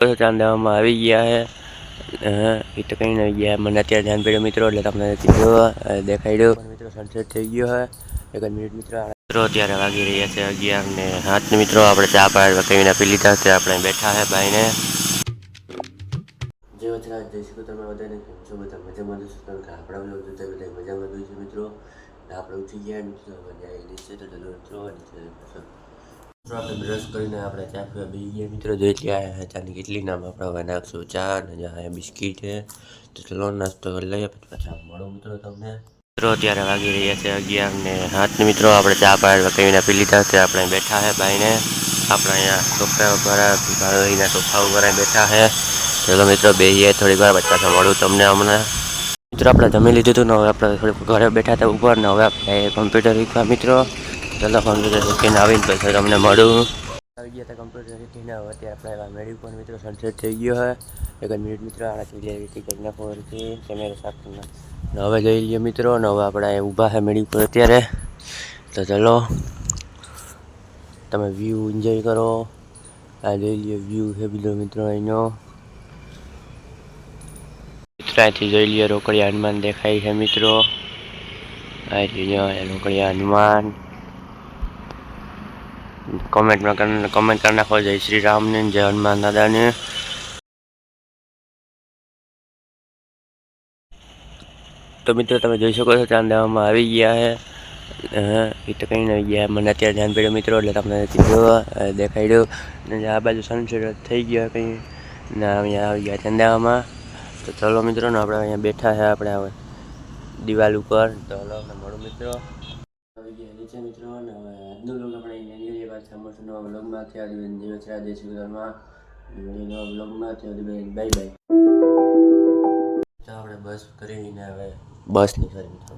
ચાંદામાં આવી ગયા છે એ તો કંઈ નહીં ગયા મને અત્યારે ધ્યાન પડ્યું મિત્રો એટલે તમને કીધું દેખાડ્યું મિત્રો સનસેટ થઈ ગયો છે એક જ મિનિટ મિત્રો અત્યારે વાગી રહ્યા છે 11:07 મિત્રો આપણે ચા પાડ કહીને પી લીધા છે આપણે બેઠા છે ભાઈને જે વચરા જઈશું તમે બધાને છો બધા મજામાં જશો કારણ કે આપણા બ્લોગ જોતા બધા મજામાં જોઈશું મિત્રો આપણે ઉઠી ગયા મિત્રો નીચે તો મિત્રો આપણે બ્રશ કરીને આપણે ચા પીવા બેસી ગયા મિત્રો જોઈ ત્યાં ચાની કેટલી નામ આપણે હવે નાખશું ચા અને જ્યાં બિસ્કીટ છે તો ચલો નાસ્તો કરી લઈએ પછી પાછા મળો મિત્રો તમને મિત્રો અત્યારે વાગી રહ્યા છે 11:07 મિત્રો આપણે ચા પાડ કહીને પી લીધા છે આપણે બેઠા છે ભાઈને આપણે અહીંયા સોફા ઉપર ભાઈના સોફા ઉપર બેઠા છે ચલો મિત્રો બેસીએ થોડીક વાર પછી પાછા મળું તમને હમણાં મિત્રો આપણે જમી લીધું હતું ને હવે આપણે થોડીક ઘરે બેઠા હતા ઉપર ને હવે આપણે કમ્પ્યુટર શીખવા મિત્રો ચલો કમ્પ્યુટર શીખીને આવીને પછી તમને મળું આવી ગયા હતા કમ્પ્યુટર શીખીને હવે અત્યારે આપણે મેળવી પણ મિત્રો સનસેટ થઈ ગયો છે એક જ મિનિટ મિત્રો આના ક્લિયરિટી કરી નાખો કેમેરા સાફ કરી નાખો હવે જઈ લઈએ મિત્રો ને હવે આપણે ઊભા છે મેળી પર અત્યારે તો ચલો તમે વ્યૂ એન્જોય કરો આ જોઈ લઈએ વ્યૂ છે બીજો મિત્રો અહીંનો અહીંથી જોઈ લઈએ રોકડિયા હનુમાન દેખાય છે મિત્રો આ લઈએ રોકડિયા હનુમાન કમેન્ટ કરી નાખો જય શ્રી રામને જય હનુમાન દાદાને તો મિત્રો તમે જોઈ શકો છો ચાંદામાં આવી ગયા છે એ તો કંઈ નહીં ગયા મને અત્યારે ધ્યાન પડ્યું મિત્રો એટલે તમને કીધું દેખાડ્યું ને આ બાજુ સનસેટ થઈ ગયો કંઈ ને અહીંયા આવી ગયા ચાંદામાં તો ચલો મિત્રો ને આપણે અહીંયા બેઠા છે આપણે હવે દિવાલ ઉપર તો હલો આપણે મળું મિત્રો આવી ગયા નીચે મિત્રો ને હવે આજનો લોગ આપણે અહીંયા પાછા મળશું નવા બ્લોગમાં ત્યાં દિવસ રાત જય શ્રી રામમાં નવા બ્લોગમાં ત્યાં બાય બાય તો આપણે બસ કરીને હવે બસની સર્વિસ